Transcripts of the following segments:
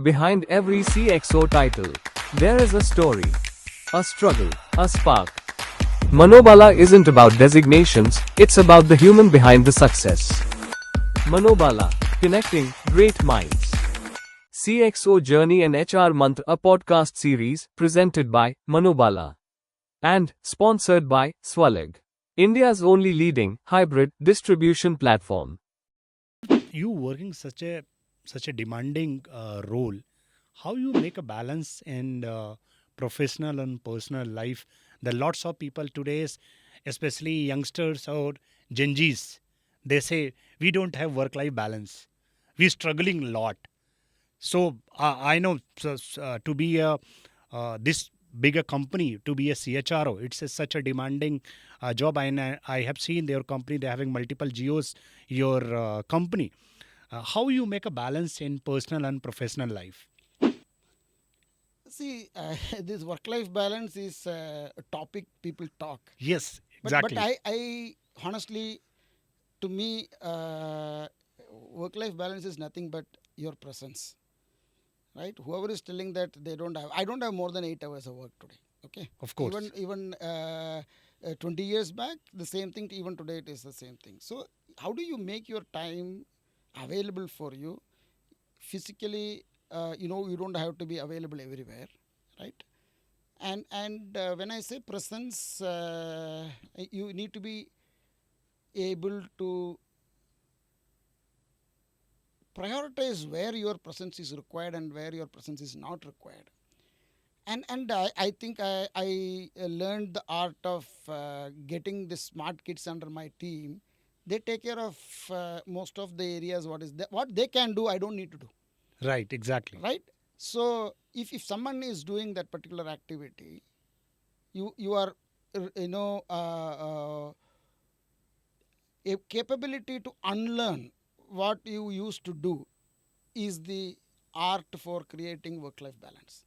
Behind every CXO title, there is a story, a struggle, a spark. Manobala isn't about designations, it's about the human behind the success. Manobala, connecting great minds. CXO Journey and HR Month, a podcast series presented by Manobala and sponsored by Swalig, India's only leading hybrid distribution platform. You working such a demanding role, how you make a balance in professional and personal life? There are lots of people today, especially youngsters or Gen Zs, they say we don't have work-life balance. We're struggling a lot. So I know to be a this bigger company, to be a CHRO, it's such a demanding job. And I have seen their company, they're having multiple geos, your company. How you make a balance in personal and professional life? See, this work-life balance is a topic people talk, Yes, but exactly. I honestly, to me, work-life balance is nothing but your presence, right? Whoever is telling that they don't have, I don't have more than 8 hours of work today. Okay, Of even course. even 20 years back, the same thing. Even today, it is the same thing. So, how do you make your time available for you physically? You don't have to be available everywhere, right? And when I say presence, you need to be able to prioritize where your presence is required and where your presence is not required. And I think I learned the art of getting the smart kids under my team. They take care of most of the areas. What they can do, I don't need to do, Right, exactly. right? So if someone is doing that particular activity, you are a capability to unlearn what you used to do is the art for creating work life balance,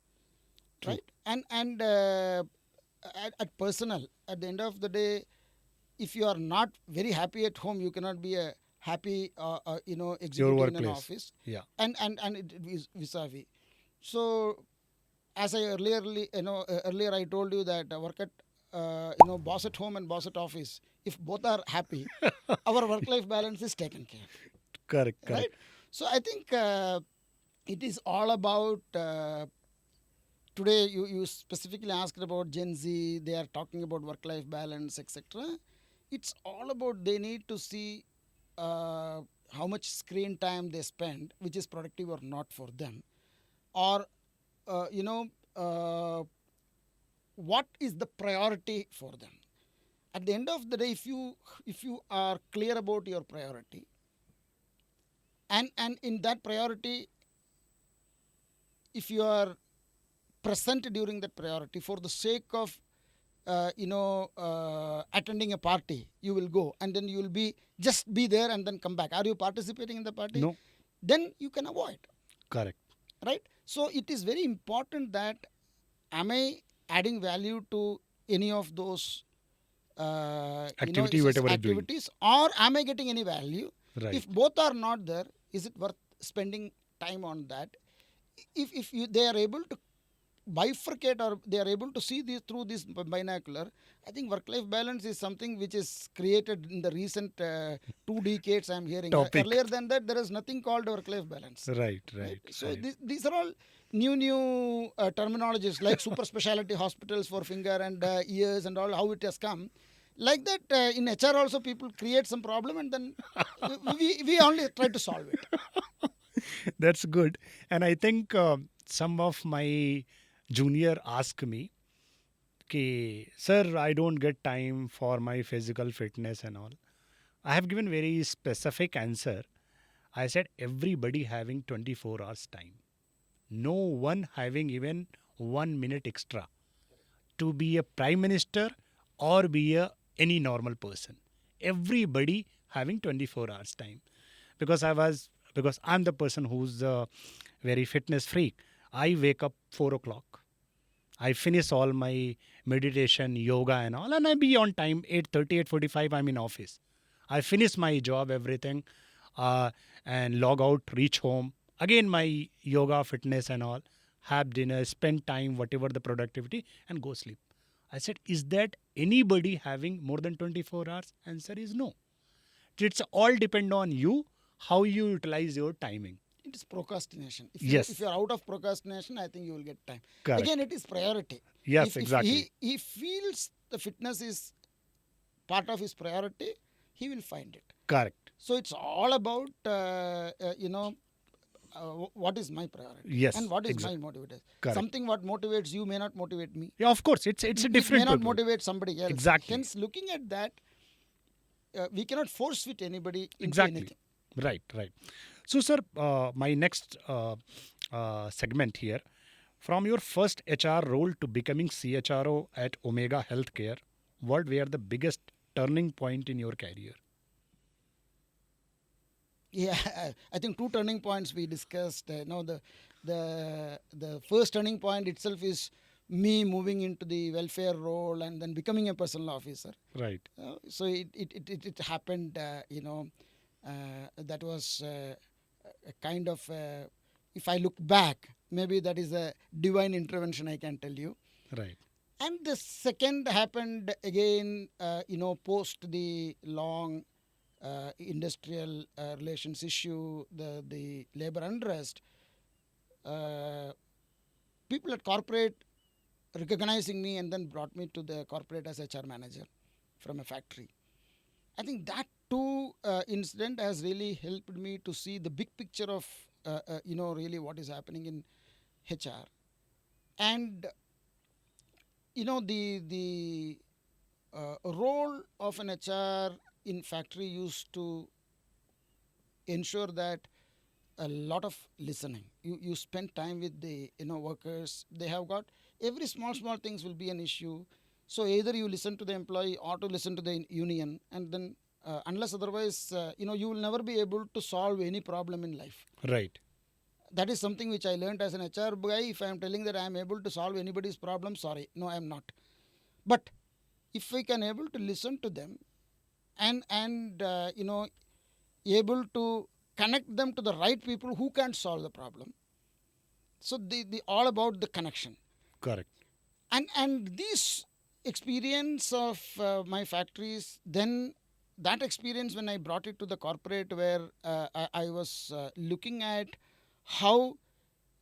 True. right? And at personal, at the end of the day, if you are not very happy at home, you cannot be a happy Your executive in an workplace. office. Yeah. And it is vis-a-vis. So as I earlier I told you that I work at boss at home and boss at office. If both are happy, our work life balance is taken care, Correct, right? correct. So I think it is all about today. You specifically asked about Gen Z. They are talking about work life balance, etc. It's all about they need to see uh, how much screen time they spend, which is productive or not for them, or uh, you know uh, what is the priority for them. At the end of the day, if you are clear about your priority, and in that priority, if you are present during that priority for the sake of attending a party, you will go, and then you will be just be there and then come back. Are you participating in the party? No, Then you can avoid, correct. right? So it is very important that am I adding value to any of those Activity, whatever is doing. activities, or am I getting any value? Right. If both are not there, is it worth spending time on that? If they are able to bifurcate, or they are able to see this through this binocular, I think work life balance is something which is created in the recent 2 decades. I'm hearing Topic. earlier than that, there is nothing called work life balance, Right, right? right, So right. these are all new terminologies, like super specialty hospitals for finger and ears and all, how it has come like that. In HR also, people create some problem, and then we only try to solve it. That's good. And I think some of my junior ask me, okay, sir, I don't get time for my physical fitness and all. I have given very specific answer. I said everybody having 24 hours time. No one having even 1 minute extra to be a prime minister or be a any normal person. Everybody having 24 hours time. Because I'm the person who's a very fitness freak. I wake up 4 o'clock. I finish all my meditation, yoga and all, and I be on time 8:30, 8:45. I'm in office. I finish my job, everything, uh, and log out, reach home. again my yoga, fitness, and all, have dinner, spend time, whatever the productivity, and go sleep. I said, is that anybody having more than 24 hours? Answer is no. It's all depend on you, how you utilize your timing. It is procrastination. If Yes, you're out of procrastination, I think you will get time. Again, correct. it is priority. Yes, If exactly. he feels the fitness is part of his priority, he will find it. Correct. So it's all about what is my priority and Yes, what is my exactly. motivator. Correct. Something what motivates you may not motivate me. Yeah, of course, it's a It may different not people. motivate somebody else. Exactly. Hence, looking at that, we cannot force fit anybody into Exactly. anything. Right, right. So, sir, my next segment here, from your first HR role to becoming CHRO at Omega Healthcare, what were the biggest turning point in your career? Yeah, I think two turning points we discussed. The first turning point itself is me moving into the welfare role and then becoming a personal officer. Right. So it happened. That was a kind of. If I look back, maybe that is a divine intervention. I can tell you. Right. And the second happened again, post the long industrial relations issue, the labor unrest. Uh, People at corporate recognizing me and then brought me to the corporate as HR manager from a factory. I think that too incident has really helped me to see the big picture of really what is happening in HR. And the role of an HR in factory used to ensure that a lot of listening. You spend time with the workers. They have got every small things will be an issue. So either you listen to the employee or to listen to the union, and then unless otherwise, you will never be able to solve any problem in life. Right. That is something which I learned as an HR guy. If I am telling that I am able to solve anybody's problem, sorry, no, I am not. But if we can able to listen to them and able to connect them to the right people who can solve the problem. So the all about the connection. Correct. And this experience of my factories, then that experience when I brought it to the corporate, where I was looking at how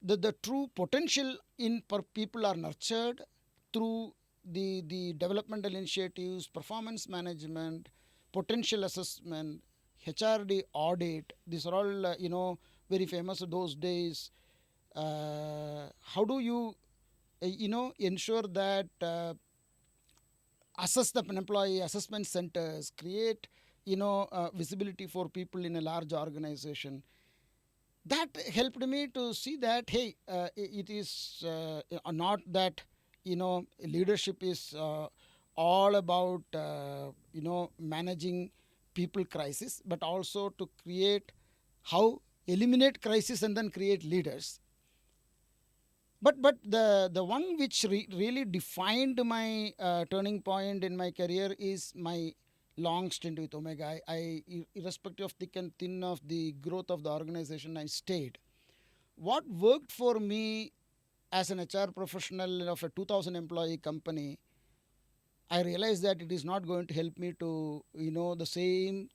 the true potential in per people are nurtured through the developmental initiatives, performance management, potential assessment, HRD audit. These are all very famous of those days. How do you ensure that assess the employee assessment centers, create visibility for people in a large organization? That helped me to see that, hey, it is not that leadership is all about managing people crisis, but also to create how eliminate crisis and then create leaders. But the one which really defined my turning point in my career is my long stint with Omega. Irrespective of thick and thin of the growth of the organization, I stayed. What worked for me as an HR professional of a 2,000 employee company, I realized that it is not going to help me to, the same,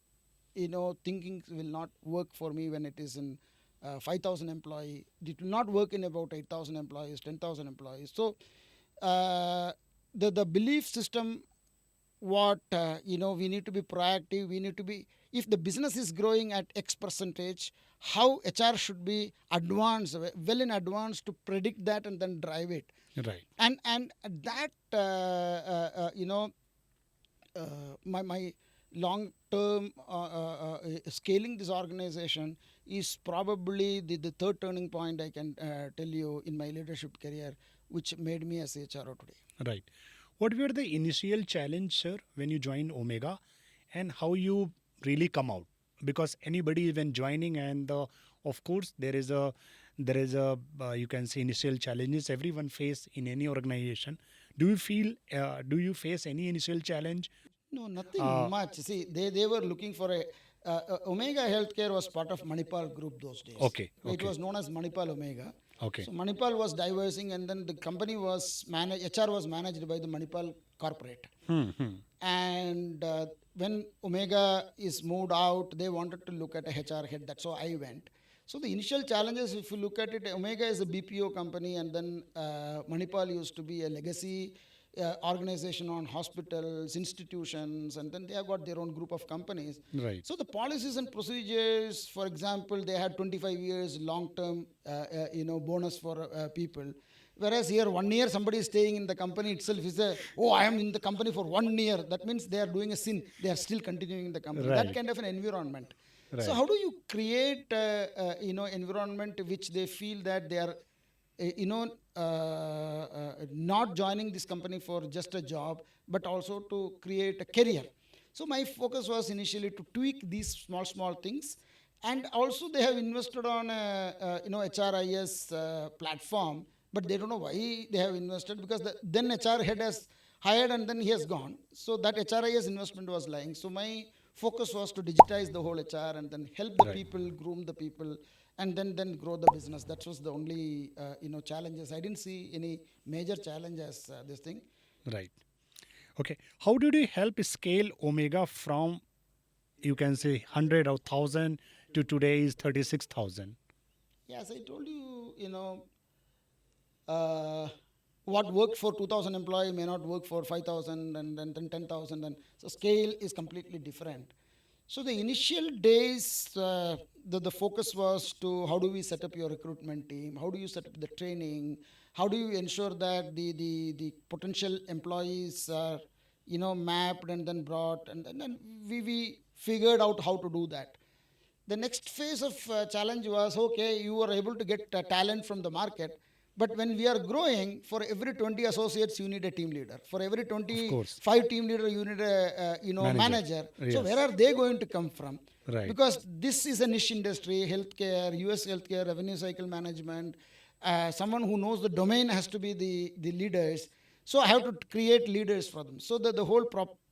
thinking will not work for me when it is in 5,000 employee. It will not work in about 8,000 employees, 10,000 employees. So the belief system, what we need to be proactive. We need to be, if the business is growing at X percentage, how HR should be advanced, well in advance, to predict that and then drive it. Right. And that my long term scaling this organization is probably the third turning point I can tell you in my leadership career, which made me a CHRO today. Right. What were the initial challenge, sir, when you joined Omega, and how you really come out? Because anybody when joining, and of course there is a you can say initial challenges everyone face in any organization. Do you face any initial challenge? No, nothing Uh, much. See, they were looking for a Omega Healthcare was part of Manipal Group those days. Okay, It okay. was known as Manipal Omega. Okay. So Manipal was diversing, and then the company was managed. HR was managed by the Manipal corporate. And when Omega is moved out, they wanted to look at a HR head. That's how I went. So the initial challenges, if you look at it, Omega is a BPO company, and then Manipal used to be a legacy organization on hospitals, institutions, and then they have got their own group of companies. Right. So the policies and procedures, for example, they had 25 years long-term, bonus for people. Whereas here, 1 year, somebody is staying in the company itself is I am in the company for 1 year. That means they are doing a sin. They are still continuing in the company. Right. That kind of an environment. Right. So how do you create, environment which they feel that they are, not joining this company for just a job, but also to create a career. So my focus was initially to tweak these small things, and also they have invested on HRIS platform, but they don't know why they have invested, because then HR head has hired and then he has gone. So that HRIS investment was lying. So my focus was to digitize the whole HR and then help the Right. people, groom the people, and then grow the business. That was the only challenges. I didn't see any major challenges this thing. Right. Okay. How did you help scale Omega from, you can say, 100 or 1,000 to today's 36,000? Yes, I told you, what worked for 2,000 employee may not work for 5,000 and then 10,000. And so scale is completely different. So the initial days, the focus was to how do we set up your recruitment team? How do you set up the training? How do you ensure that the potential employees are, mapped and then brought? And then we figured out how to do that. The next phase of challenge was, okay, you were able to get talent from the market, but when we are growing, for every 20 associates you need a team leader, for every course. 25 team leader you need a manager. So Yes. where are they going to come from? Right. Because this is a niche industry, healthcare, US healthcare, revenue cycle management. Someone who knows the domain has to be the leaders. So I have to create leaders for them. So the whole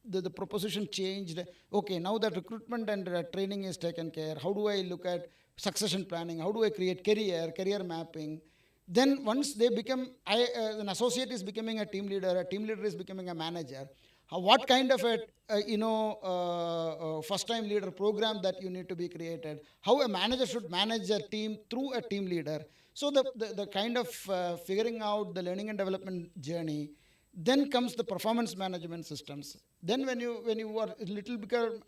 the proposition changed. Okay, now that recruitment and training is taken care, how do I look at succession planning? How do I create career mapping? Then once they become, an associate is becoming a team leader is becoming a manager. What kind of a first time leader program that you need to be created? How a manager should manage a team through a team leader? So the kind of figuring out the learning and development journey. Then comes the performance management systems. Then when you are a little bigger,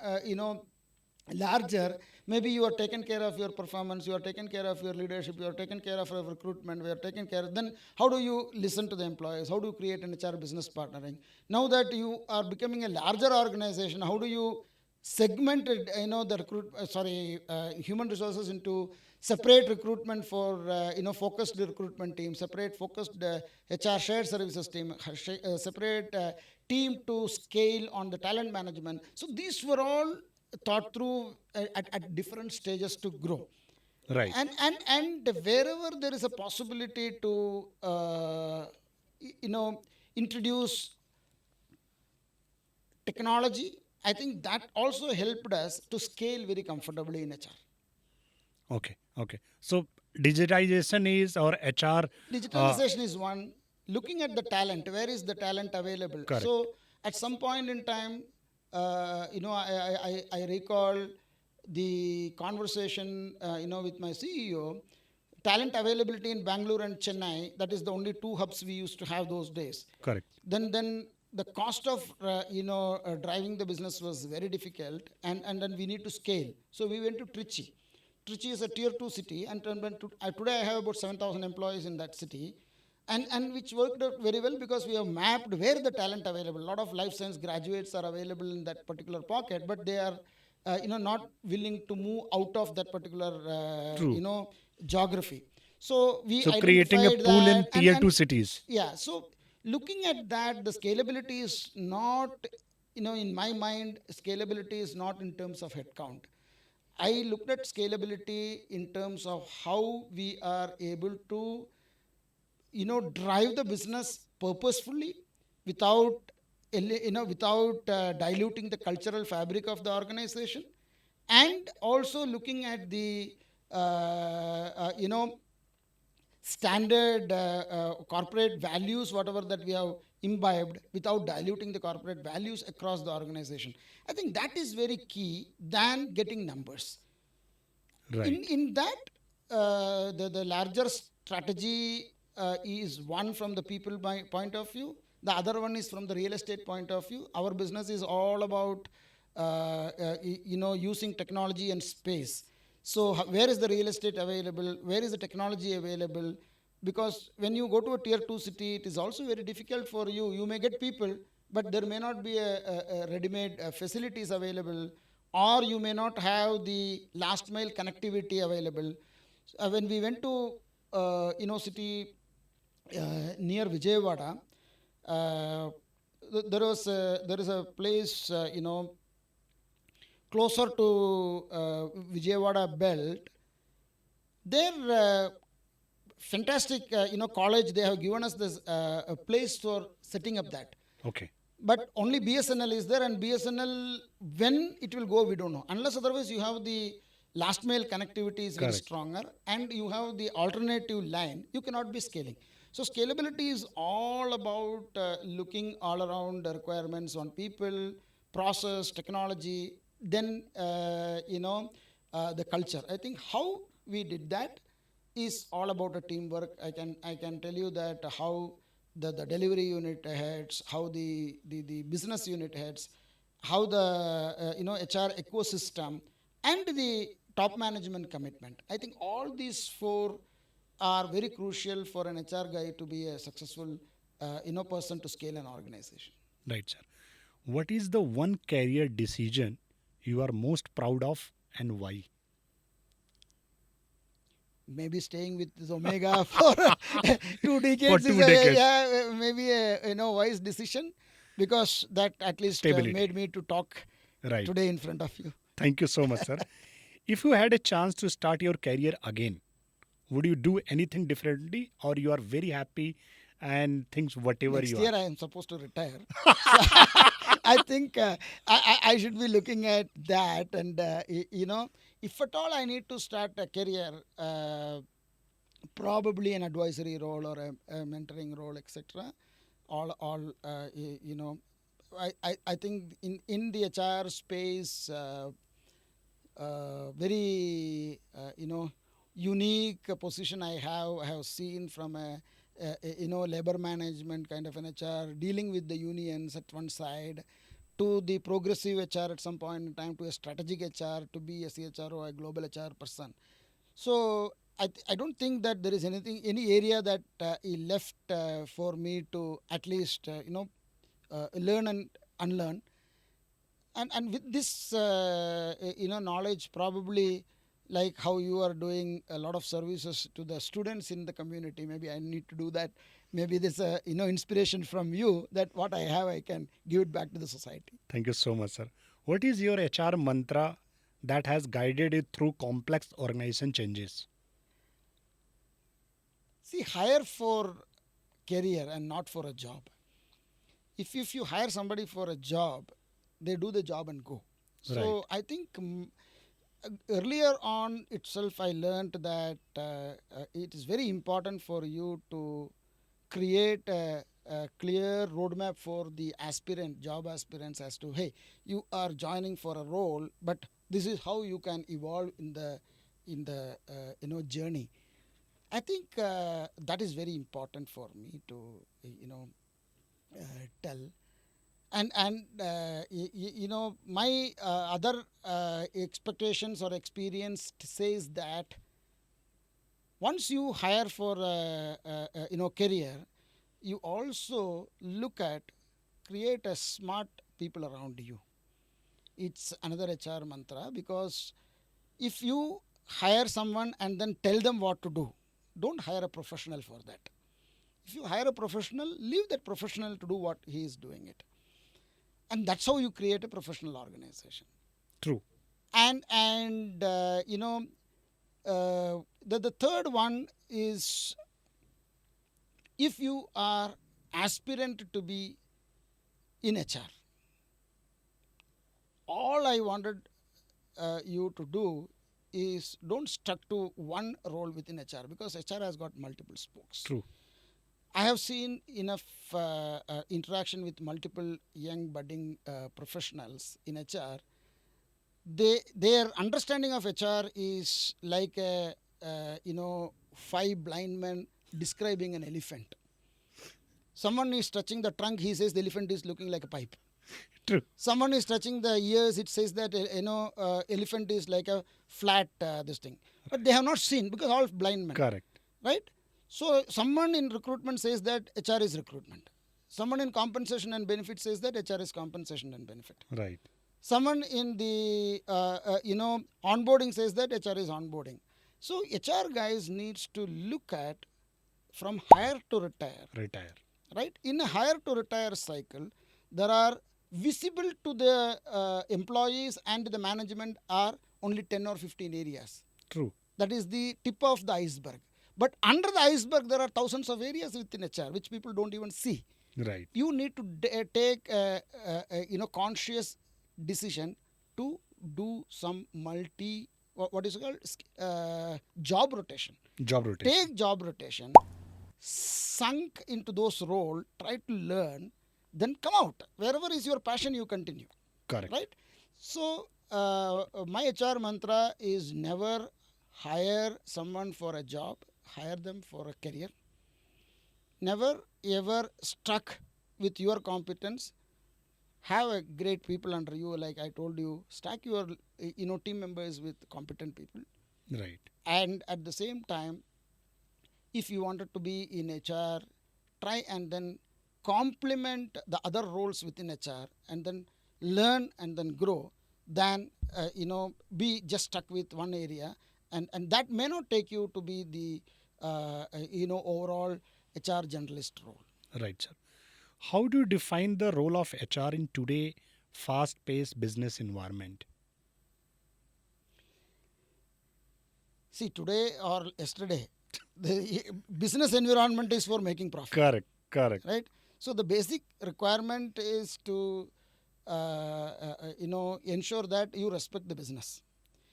larger, maybe you are taken care of your performance, you are taken care of your leadership, you are taken care of your recruitment, we are taken care of. Then how do you listen to the employees? How do you create an HR business partnering? Now that you are becoming a larger organization, how do you segment it, the human resources into separate recruitment for focused recruitment team, separate focused HR shared services team, separate team to scale on the talent management. So these were all thought through at different stages to grow. Right. And wherever there is a possibility to introduce technology, I think that also helped us to scale very comfortably in HR. Okay. So digitization is, or HR. Digitalization is one. Looking at the talent, where is the talent available? Correct. So at some point in time, I recall the conversation, with my CEO. Talent availability in Bangalore and Chennai, that is the only two hubs we used to have those days. Correct. Then the cost of driving the business was very difficult, and then we need to scale. So we went to Trichy. Trichy is a tier 2 city, and today I have about 7,000 employees in that city, and which worked out very well because we have mapped where the talent available. A lot of life science graduates are available in that particular pocket, but they are not willing to move out of that particular True. geography. So we So creating a identified pool in that, tier and 2 cities. yeah, so looking at that, the scalability is not, in my mind, scalability is not in terms of headcount. I looked at scalability in terms of how we are able to, drive the business purposefully without diluting the cultural fabric of the organization, and also looking at the standard corporate values, whatever that we have imbibed, without diluting the corporate values across the organization. I think that is very key than getting numbers. Right. In that, the larger strategy is one from the people point of view. The other one is from the real estate point of view. Our business is all about using technology and space. So where is the real estate available? Where is the technology available? Because when you go to a tier 2 city, it is also very difficult for you. You may get people, but there may not be a ready-made facilities available, or you may not have the last mile connectivity available. When we went to city near Vijayawada, uh, there is a place closer to Vijayawada belt. There, fantastic college. They have given us this a place for setting up that. Okay. But only BSNL is there, and BSNL, when it will go, we don't know. Unless otherwise you have the last mile connectivity is very Correct. stronger, and you have the alternative line, you cannot be scaling. So scalability is all about looking all around the requirements on people, process, technology, then the culture. I think how we did that is all about a teamwork. I can tell you that how the delivery unit heads, how the business unit heads, how the HR ecosystem, and the top management commitment. I think all these four are very crucial for an HR guy to be a successful person to scale an organization. Right, sir. What is the one career decision you are most proud of and why? Maybe staying with this Omega for 2 decades For is 2 decades. maybe a wise decision, because that at least Stability. made me to talk Right. today in front of you. Thank you so much, sir. If you had a chance to start your career again, would you do anything differently, or you are very happy and things whatever Next you year are? I am supposed to retire. So I think I should be looking at that, and if at all I need to start a career, probably an advisory role or a mentoring role, etc. All I think in the HR space, very unique position I have seen from a labor management kind of an HR, dealing with the unions at one side, to the progressive HR at some point in time, to a strategic HR, to be a CHRO, a global HR person. So I don't think that there is any area that is left for me to at least learn and unlearn. And with this knowledge, probably like how you are doing a lot of services to the students in the community, maybe I need to do that. Maybe this inspiration from you, that what I have I can give it back to the society. Thank you so much, sir. What is your HR mantra that has guided you through complex organization changes? See, hire for career and not for a job. If you hire somebody for a job, they do the job and go. So Right. I think earlier on itself I learned that it is very important for you to create a clear roadmap for the job aspirants, as to, hey, you are joining for a role, but this is how you can evolve in the journey. I think that is very important for me to tell. And my other expectations or experience says that once you hire for career, you also look at create a smart people around you. It's another HR mantra, because if you hire someone and then tell them what to do, don't hire a professional for that. If you hire a professional, leave that professional to do what he is doing it. And that's how you create a professional organization. True. And the third one is, if you are aspirant to be in HR, all I wanted you to do is don't stuck to one role within HR, because HR has got multiple spokes. True. I have seen enough interaction with multiple young budding professionals in HR. Their understanding of HR is like a five blind men describing an elephant. Someone is touching the trunk, he says the elephant is looking like a pipe. True. Someone is touching the ears, it says that elephant is like a flat this thing. But they have not seen, because all blind men. Correct. Right? So someone in recruitment says that HR is recruitment. Someone in compensation and benefit says that HR is compensation and benefit. Right. Someone in the onboarding says that HR is onboarding. So HR guys needs to look at from hire to retire. Retire. Right? In a hire to retire cycle, there are visible to the employees and the management are only 10 or 15 areas. True. That is the tip of the iceberg. But under the iceberg, there are thousands of areas within HR which people don't even see. Right. You need to take a conscious decision to do some job rotation. Job rotation. Take job rotation, sunk into those roles, try to learn, then come out. Wherever is your passion, you continue. Correct. Right? So, my HR mantra is never hire someone for a job, hire them for a career. Never ever stuck with your competence. Have a great people under you, like I told you. Stack your team members with competent people. Right. And at the same time, if you wanted to be in HR, try and then complement the other roles within HR, and then learn and then grow, than be just stuck with one area, and that may not take you to be the overall HR generalist role. Right, sir. How do you define the role of HR in today's fast-paced business environment? See, today or yesterday, the business environment is for making profit. Correct. Correct. Right? So the basic requirement is to ensure that you respect the business.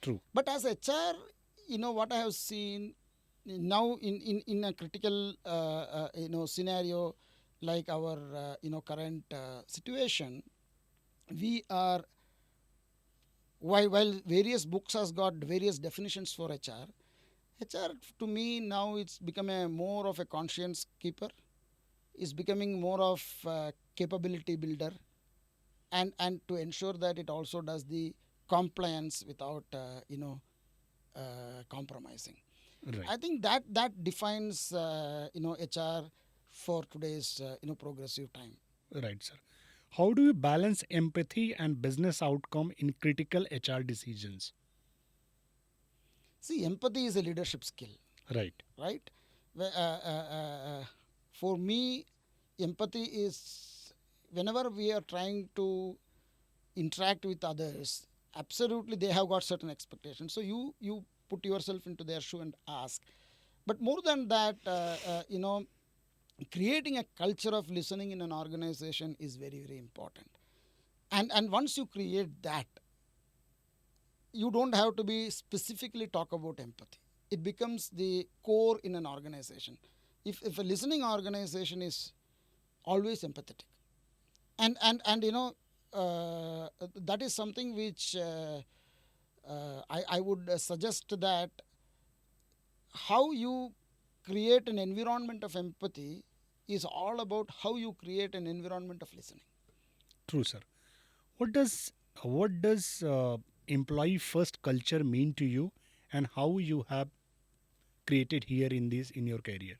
True. But as HR, what I have seen now in a critical scenario like our current situation, we are, while various books has got various definitions for HR to me now it's become more of a conscience keeper, is becoming more of a capability builder, and to ensure that it also does the compliance without compromising. Right. I think that defines HR for today's progressive time. Right, sir. How do you balance empathy and business outcome in critical HR decisions? See, empathy is a leadership skill. Right. Right? For me, empathy is whenever we are trying to interact with others, absolutely they have got certain expectations. So you put yourself into their shoe and ask. But more than that, creating a culture of listening in an organization is very, very important. And once you create that, you don't have to be specifically talk about empathy. It becomes the core in an organization. If a listening organization is always empathetic, and that is something which I would suggest that how you create an environment of empathy is all about how you create an environment of listening. True, sir. What does employee first culture mean to you, and how you have created here in your career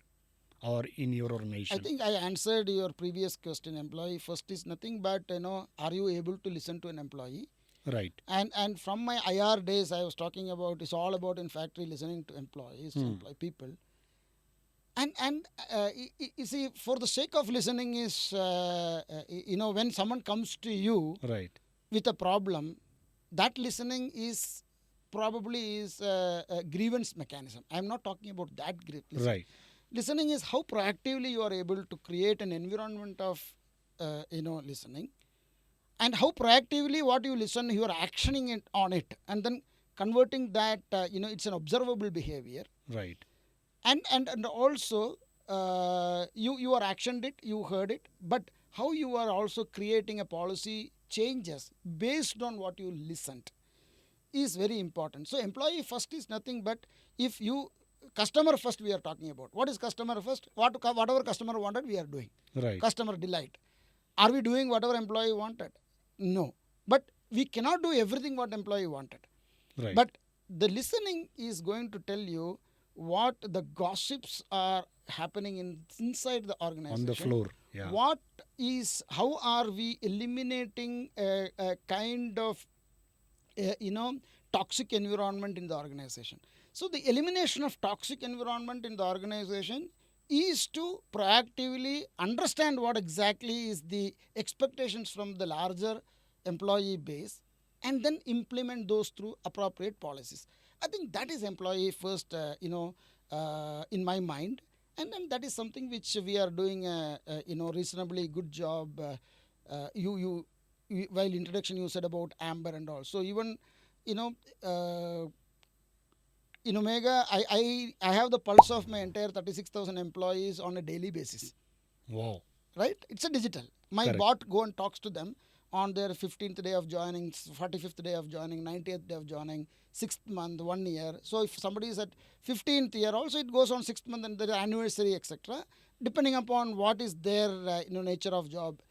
or in your organization? I think I answered your previous question. Employee first is nothing but are you able to listen to an employee? Right. And from my IR days, I was talking about, it's all about in factory listening to employees, employee people. And you see, for the sake of listening is, when someone comes to you Right. with a problem, that listening is probably a grievance mechanism. I'm not talking about that listening. Right. Listening is how proactively you are able to create an environment of, listening. and how proactively what you listen, you are actioning it on it, and then converting that, it's an observable behavior. Right. And also, you are actioned it, you heard it, but how you are also creating a policy changes based on what you listened is very important. So employee first is nothing but, if you customer first we are talking about. What is customer first? Whatever customer wanted, we are doing. Right. Customer delight. Are we doing whatever employee wanted? No. But we cannot do everything what employee wanted. Right. But the listening is going to tell you what the gossips are happening inside the organization. On the floor. Yeah. How are we eliminating a kind of toxic environment in the organization. So the elimination of toxic environment in the organization is to proactively understand what exactly is the expectations from the larger employee base, and then implement those through appropriate policies. I think that is employee first, in my mind, and then that is something which we are doing reasonably good job. While introduction you said about amber and all, so even you know uh, in Omega, I have the pulse of my entire 36,000 employees on a daily basis. Wow. Right? It's a digital. My Correct. bot go and talks to them on their 15th day of joining, 45th day of joining, 90th day of joining, 6th month, 1 year. So if somebody is at 15th year, also it goes on 6th month and their anniversary, etc. Depending upon what is their nature of job,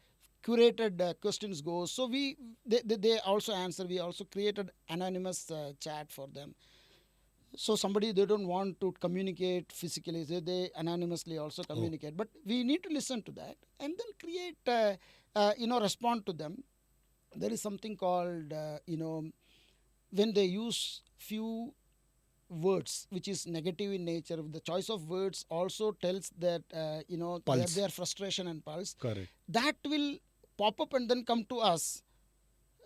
curated questions goes. So they also answer. We also created anonymous chat for them. So somebody they don't want to communicate physically, they anonymously also communicate. But we need to listen to that and then create, respond to them. There is something called, when they use few words which is negative in nature, the choice of words also tells that Pulse. their frustration and pulse. Correct. That will pop up and then come to us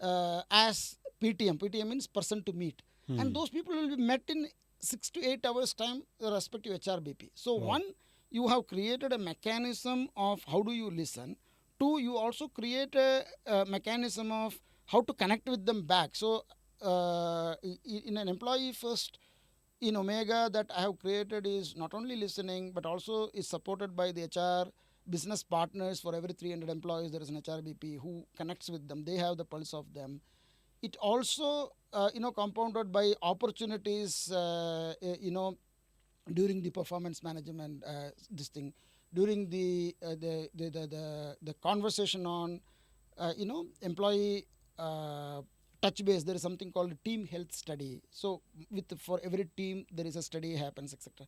as PTM. PTM means person to meet. And those people will be met in 6 to 8 hours time, the respective HRBP. So Wow. one, you have created a mechanism of how do you listen. Two, you also create a mechanism of how to connect with them back. So in an employee first in Omega that I have created is not only listening but also is supported by the HR business partners. For every 300 employees there is an HRBP who connects with them. They have the pulse of them. It also compounded by opportunities during the performance management, this thing, during the conversation on employee touch base. There is something called team health study. So for every team there is a study happens, etc.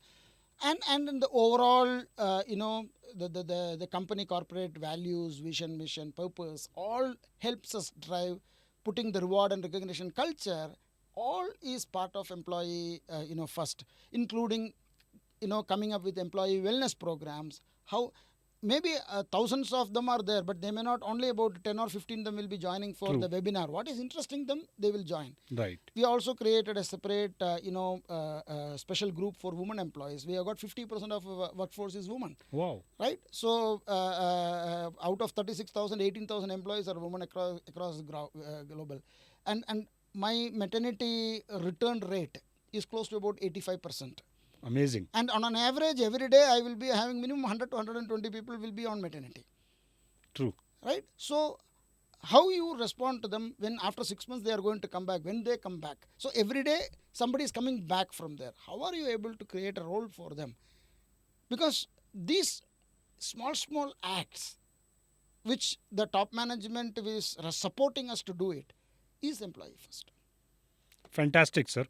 And in the overall the company corporate values, vision, mission, purpose all helps us drive putting the reward and recognition culture. All is part of employee first, including coming up with employee wellness programs. How maybe thousands of them are there, but they may not, only about 10 or 15 them will be joining for True. the webinar. What is interesting them, they will join. Right. We also created a separate special group for women employees. We have got 50% of our workforce is women. Wow. Right? So out of 36,000, 18,000 employees are women across global. And my maternity return rate is close to about 85%. Amazing. And on an average, every day I will be having minimum 100 to 120 people will be on maternity. True. Right? So how you respond to them when after 6 months they are going to come back, when they come back. So every day somebody is coming back from there. How are you able to create a role for them? Because these small acts which the top management is supporting us to do it is employee first. Fantastic, sir.